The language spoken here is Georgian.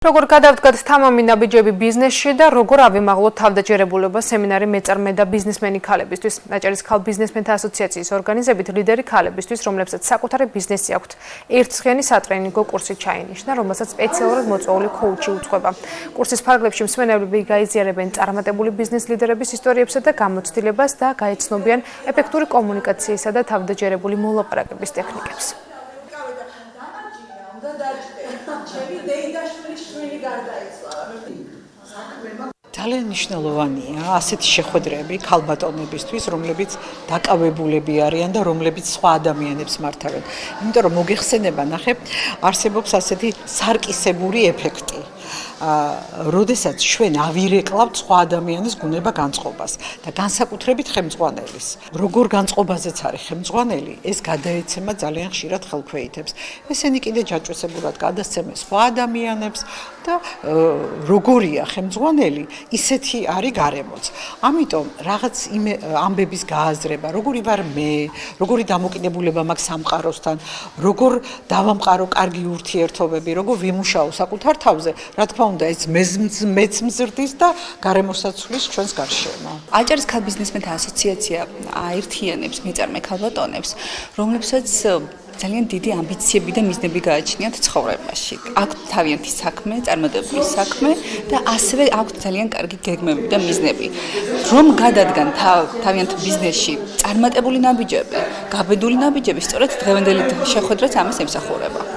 როგორ გადავდგათ თამამი ნაბიჯები ბიზნესში და როგორ ავიმაღლოთ თავდაჯერებულება სემინარი მეწარმე და ბიზნესმენი ქალებისთვის. აჭარის ქალ ბიზნესმენთა ასოციაციის ორგანიზებით ლიდერი ქალებისთვის, რომლებსაც საკუთარი ბიზნესი აქვთ, ერთწლიანი სატრენინგო კურსი ჩაინიშნა, რომელსაც სპეციალურად მოწვეული ქოუჩი უძღვება. კურსის ფარგლებში მსმენელები გაიზიარებენ წარმატებული ბიზნეს ლიდერების ისტორიებსა და გამოცდილებას და გაეცნობიან ეფექტური კომუნიკაციისა და თავდაჯერებული მოლაპარაკების ტექნიკებს. ძალიან მნიშვნელოვანია ასეთი შეხვედრები ქალბატონებისთვის, რომლებიც დაკავებულები არიან და რომლებიც სხვა ადამიანებს მართავენ. იმიტომ რომ მოგეხსენება, ნახე, არსებობს ასეთი სარკისებური ეფექტი. როდესაც ჩვენ ავირეკლავთ სხვა ადამიანის გუნება განწყობას და განსაკუთრებით ხელმძღვანელის. როგორ განწყობაზეც არის ხელმძღვანელი, ეს გადაეცემა ძალიან ხშირად ხელქვეითებს. ესენი კიდე ჯაჭვესებურად გადასცემენ სხვა ადამიანებს და როგორია ხელმძღვანელი, ისეთი არის გარემოც. ამიტომ რაღაც ამბების გააზრება, როგორი ვარ მე, როგორი დამოკიდებულება მაქვს სამყაროსთან, როგორ დავამყარო კარგი ურთიერთობები, როგორ ვიმუშაო საკუთარ თავზე, რა თქმა უნდა, ეს მეც მზრდის და გარემოსაც ცვლის ჩვენს გარშემო. აჭარის ქალ ბიზნესმენთა ასოციაცია აერთიანებს მეწარმე ქალბატონებს, რომლებსაც ძალიან დიდი ამბიციები და მიზნები გააჩნიათ ცხოვრებაში. აქვთ თავიანთი საქმე, წარმატებული საქმე და ასევე აქვთ ძალიან კარგი გეგმები და მიზნები. რომ გადადგან თავიანთ ბიზნესში წარმატებული ნაბიჯები, გაბედული ნაბიჯები, სწორედ დღევანდელი შეხვედრაც ამას ემსახურება.